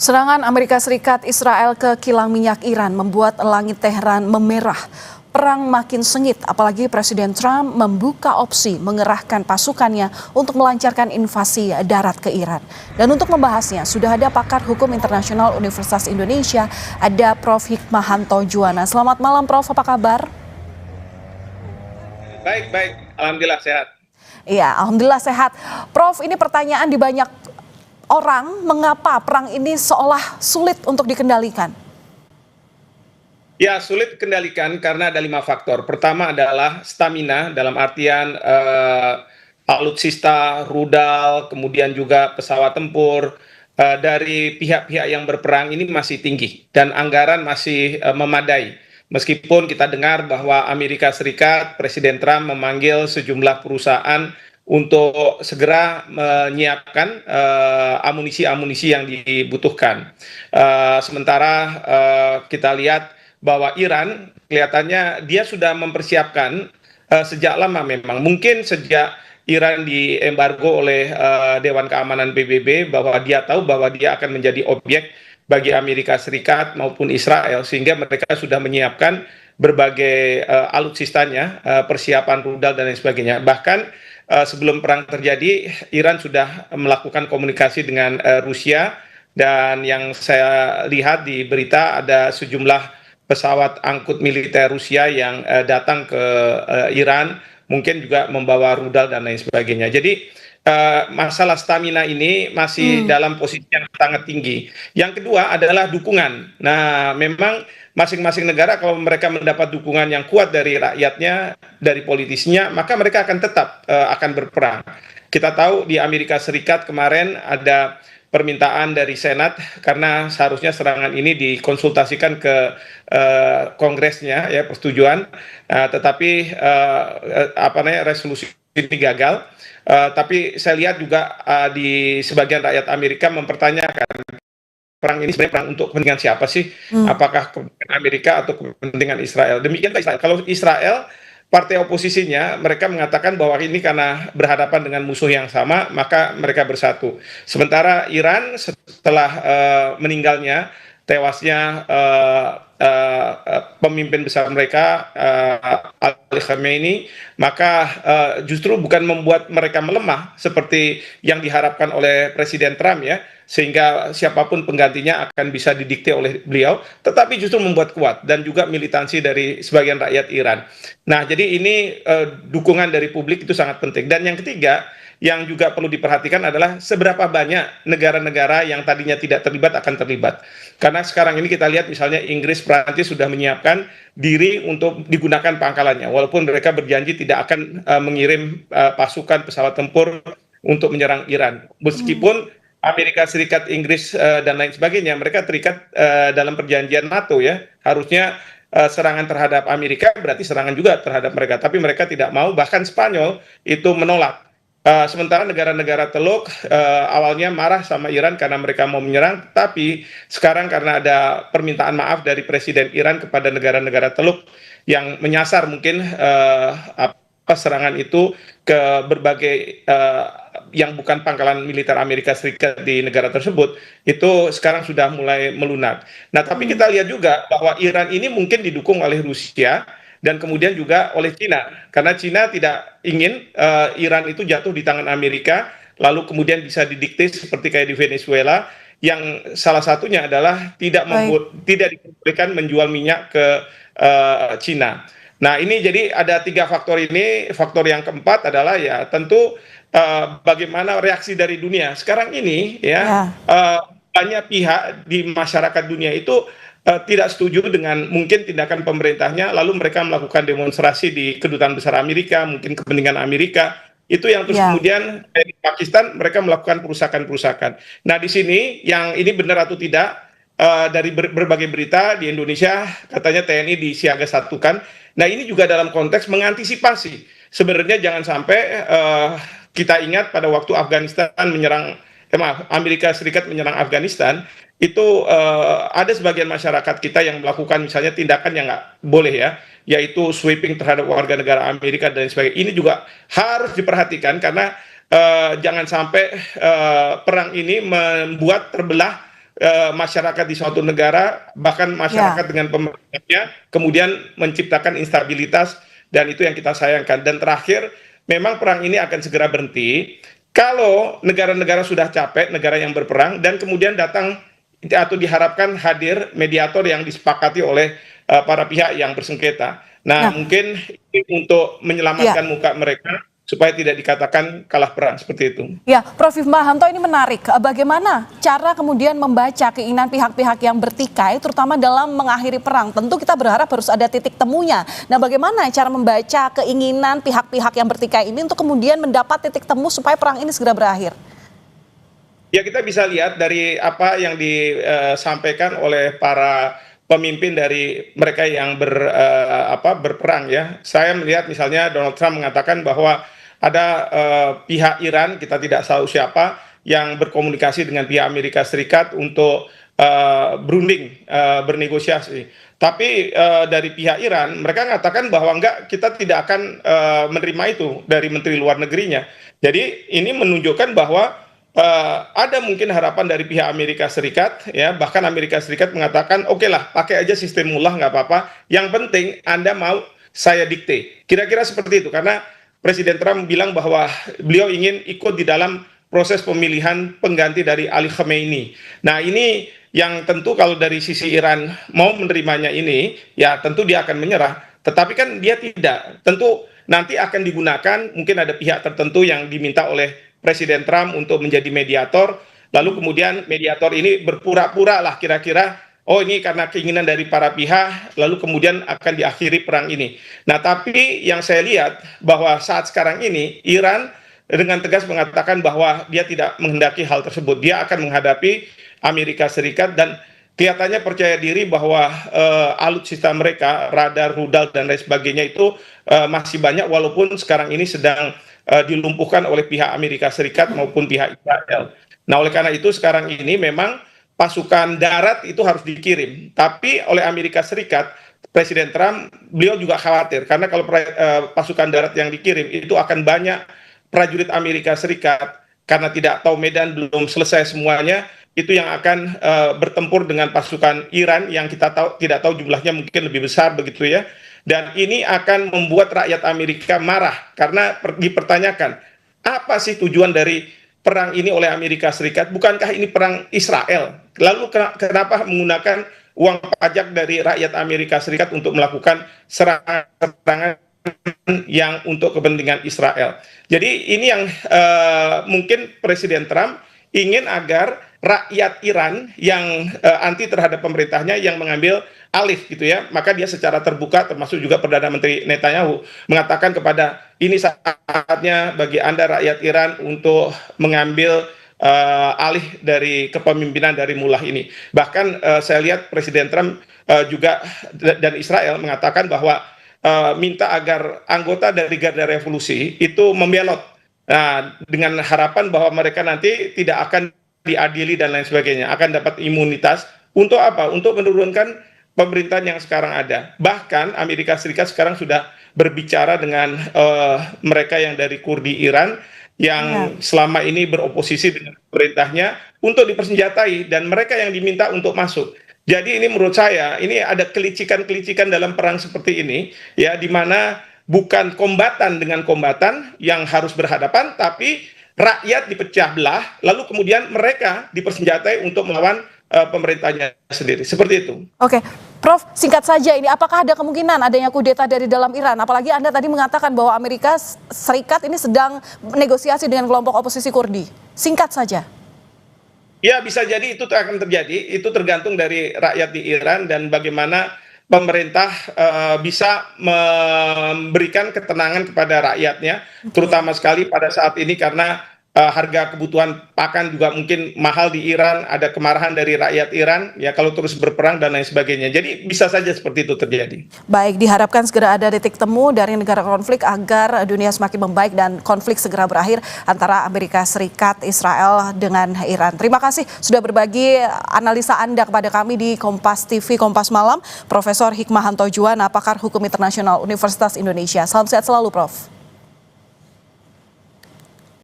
Serangan Amerika Serikat Israel ke kilang minyak Iran membuat langit Teheran memerah. Perang makin sengit, apalagi Presiden Trump membuka opsi mengerahkan pasukannya untuk melancarkan invasi darat ke Iran. Dan untuk membahasnya, sudah ada pakar hukum internasional Universitas Indonesia, ada Prof. Hikmahanto Juwana. Selamat malam Prof, apa kabar? Baik. Alhamdulillah sehat. Iya, Alhamdulillah sehat. Prof, ini pertanyaan di banyak orang, mengapa perang ini seolah sulit untuk dikendalikan? Ya, sulit dikendalikan karena ada 5 faktor. Pertama adalah stamina, dalam artian alutsista, rudal, kemudian juga pesawat tempur dari pihak-pihak yang berperang ini masih tinggi dan anggaran masih memadai. Meskipun kita dengar bahwa Amerika Serikat, Presiden Trump memanggil sejumlah perusahaan untuk segera menyiapkan amunisi-amunisi yang dibutuhkan. Sementara kita lihat bahwa Iran kelihatannya dia sudah mempersiapkan sejak lama memang. Mungkin sejak Iran diembargo oleh Dewan Keamanan PBB, bahwa dia tahu bahwa dia akan menjadi objek bagi Amerika Serikat maupun Israel, sehingga mereka sudah menyiapkan berbagai alutsistanya, persiapan rudal dan lain sebagainya. Bahkan sebelum perang terjadi, Iran sudah melakukan komunikasi dengan Rusia, dan yang saya lihat di berita ada sejumlah pesawat angkut militer Rusia yang datang ke Iran, mungkin juga membawa rudal dan lain sebagainya. Jadi masalah stamina ini masih dalam posisi yang sangat tinggi. Yang kedua adalah dukungan. Nah, memang masing-masing negara kalau mereka mendapat dukungan yang kuat dari rakyatnya, dari politisnya, maka mereka akan tetap akan berperang. Kita tahu di Amerika Serikat kemarin ada permintaan dari Senat karena seharusnya serangan ini dikonsultasikan ke Kongresnya, ya, persetujuan, tetapi resolusi ini gagal. Tapi saya lihat juga di sebagian rakyat Amerika mempertanyakan perang ini sebenarnya perang untuk kepentingan siapa sih? Apakah kepentingan Amerika atau kepentingan Israel? Demikian Israel. Kalau Israel, partai oposisinya mereka mengatakan bahwa ini karena berhadapan dengan musuh yang sama, maka mereka bersatu. Sementara Iran setelah meninggalnya, tewasnya pemimpin besar mereka Ali Khamenei, maka justru bukan membuat mereka melemah seperti yang diharapkan oleh Presiden Trump, ya, sehingga siapapun penggantinya akan bisa didikte oleh beliau, tetapi justru membuat kuat dan juga militansi dari sebagian rakyat Iran. Nah, jadi ini dukungan dari publik itu sangat penting. Dan yang ketiga, yang juga perlu diperhatikan adalah seberapa banyak negara-negara yang tadinya tidak terlibat akan terlibat. Karena sekarang ini kita lihat misalnya Inggris, Prancis sudah menyiapkan diri untuk digunakan pangkalannya, walaupun mereka berjanji tidak akan mengirim pasukan pesawat tempur untuk menyerang Iran. Meskipun Amerika Serikat, Inggris, dan lain sebagainya, mereka terikat dalam perjanjian NATO, ya. Harusnya serangan terhadap Amerika berarti serangan juga terhadap mereka, tapi mereka tidak mau. Bahkan Spanyol itu menolak. Sementara negara-negara Teluk awalnya marah sama Iran karena mereka mau menyerang, tapi sekarang karena ada permintaan maaf dari Presiden Iran kepada negara-negara Teluk yang menyasar mungkin serangan itu ke berbagai yang bukan pangkalan militer Amerika Serikat di negara tersebut, itu sekarang sudah mulai melunak. Nah, tapi kita lihat juga bahwa Iran ini mungkin didukung oleh Rusia dan kemudian juga oleh Cina, karena Cina tidak ingin Iran itu jatuh di tangan Amerika, lalu kemudian bisa didikte seperti kayak di Venezuela, yang salah satunya adalah tidak diperbolehkan menjual minyak ke Cina. Nah, ini jadi ada 3 faktor ini. Faktor yang keempat adalah ya tentu bagaimana reaksi dari dunia sekarang ini, ya. Banyak pihak di masyarakat dunia itu tidak setuju dengan mungkin tindakan pemerintahnya, lalu mereka melakukan demonstrasi di kedutaan besar Amerika, mungkin kepentingan Amerika, itu yang terus kemudian di Pakistan mereka melakukan perusakan-perusakan. Nah, di sini yang ini benar atau tidak, dari berbagai berita di Indonesia katanya TNI disiagasatukan. Nah, ini juga dalam konteks mengantisipasi. Sebenarnya jangan sampai kita ingat pada waktu Amerika Serikat menyerang Afghanistan, itu ada sebagian masyarakat kita yang melakukan misalnya tindakan yang nggak boleh, ya, yaitu sweeping terhadap warga negara Amerika dan sebagainya. Ini juga harus diperhatikan karena jangan sampai perang ini membuat terbelah masyarakat di suatu negara, bahkan masyarakat dengan pemerintahnya, kemudian menciptakan instabilitas, dan itu yang kita sayangkan. Dan terakhir, memang perang ini akan segera berhenti kalau negara-negara sudah capek, negara yang berperang, dan kemudian datang atau diharapkan hadir mediator yang disepakati oleh para pihak yang bersengketa. Nah, mungkin ini untuk menyelamatkan muka mereka supaya tidak dikatakan kalah perang seperti itu. Ya, Prof. Hikmahanto, ini menarik. Bagaimana cara kemudian membaca keinginan pihak-pihak yang bertikai, terutama dalam mengakhiri perang? Tentu kita berharap harus ada titik temunya. Nah, bagaimana cara membaca keinginan pihak-pihak yang bertikai ini untuk kemudian mendapat titik temu supaya perang ini segera berakhir? Ya, kita bisa lihat dari apa yang disampaikan oleh para pemimpin dari mereka yang berperang ya. Saya melihat misalnya Donald Trump mengatakan bahwa ada pihak Iran, kita tidak tahu siapa, yang berkomunikasi dengan pihak Amerika Serikat untuk berunding, bernegosiasi. Tapi dari pihak Iran, mereka mengatakan bahwa enggak, kita tidak akan menerima itu dari Menteri Luar Negerinya. Jadi ini menunjukkan bahwa ada mungkin harapan dari pihak Amerika Serikat, ya, bahkan Amerika Serikat mengatakan, oke lah, pakai aja sistem mullah, nggak apa-apa. Yang penting Anda mau saya dikte. Kira-kira seperti itu, karena Presiden Trump bilang bahwa beliau ingin ikut di dalam proses pemilihan pengganti dari Ali Khamenei. Nah, ini yang tentu kalau dari sisi Iran mau menerimanya ini, ya tentu dia akan menyerah. Tetapi kan dia tidak. Tentu nanti akan digunakan, mungkin ada pihak tertentu yang diminta oleh Presiden Trump untuk menjadi mediator, lalu kemudian mediator ini berpura-pura lah kira-kira, oh ini karena keinginan dari para pihak, lalu kemudian akan diakhiri perang ini. Nah, tapi yang saya lihat bahwa saat sekarang ini Iran dengan tegas mengatakan bahwa dia tidak menghendaki hal tersebut. Dia akan menghadapi Amerika Serikat dan kelihatannya percaya diri bahwa alutsista mereka, radar, rudal, dan lain sebagainya itu masih banyak, walaupun sekarang ini sedang dilumpuhkan oleh pihak Amerika Serikat maupun pihak Israel. Nah, oleh karena itu sekarang ini memang pasukan darat itu harus dikirim. Tapi oleh Amerika Serikat, Presiden Trump, beliau juga khawatir. Karena kalau pasukan darat yang dikirim, itu akan banyak prajurit Amerika Serikat. Karena tidak tahu medan, belum selesai semuanya, itu yang akan bertempur dengan pasukan Iran yang kita tidak tahu jumlahnya, mungkin lebih besar begitu ya. Dan ini akan membuat rakyat Amerika marah karena dipertanyakan, apa sih tujuan dari perang ini oleh Amerika Serikat? Bukankah ini perang Israel? Lalu kenapa menggunakan uang pajak dari rakyat Amerika Serikat untuk melakukan serangan yang untuk kepentingan Israel? Jadi ini yang mungkin Presiden Trump ingin agar rakyat Iran yang anti terhadap pemerintahnya yang mengambil alih gitu ya, maka dia secara terbuka, termasuk juga Perdana Menteri Netanyahu mengatakan kepada, ini saatnya bagi Anda rakyat Iran untuk mengambil alih dari kepemimpinan dari mullah ini. Bahkan saya lihat Presiden Trump juga dan Israel mengatakan bahwa minta agar anggota dari Garda Revolusi itu membelot, dengan harapan bahwa mereka nanti tidak akan diadili dan lain sebagainya, akan dapat imunitas. Untuk apa? Untuk menurunkan pemerintahan yang sekarang ada. Bahkan Amerika Serikat sekarang sudah berbicara dengan mereka yang dari Kurdi Iran yang selama ini beroposisi dengan pemerintahnya untuk dipersenjatai, dan mereka yang diminta untuk masuk. Jadi ini menurut saya ini ada kelicikan-kelicikan dalam perang seperti ini ya, di mana bukan kombatan dengan kombatan yang harus berhadapan, tapi rakyat dipecah belah, lalu kemudian mereka dipersenjatai untuk melawan pemerintahnya sendiri. Seperti itu. Oke, Prof, singkat saja ini, apakah ada kemungkinan adanya kudeta dari dalam Iran? Apalagi Anda tadi mengatakan bahwa Amerika Serikat ini sedang negosiasi dengan kelompok oposisi Kurdi. Singkat saja. Ya, bisa jadi itu akan terjadi. Itu tergantung dari rakyat di Iran dan bagaimana pemerintah bisa memberikan ketenangan kepada rakyatnya, terutama sekali pada saat ini karena harga kebutuhan pakan juga mungkin mahal di Iran, ada kemarahan dari rakyat Iran ya kalau terus berperang dan lain sebagainya. Jadi bisa saja seperti itu terjadi. Baik, diharapkan segera ada titik temu dari negara konflik agar dunia semakin membaik dan konflik segera berakhir antara Amerika Serikat, Israel dengan Iran. Terima kasih sudah berbagi analisa Anda kepada kami di Kompas TV, Kompas Malam, Profesor Hikmahanto Juwana, pakar hukum internasional Universitas Indonesia. Salam sehat selalu, Prof.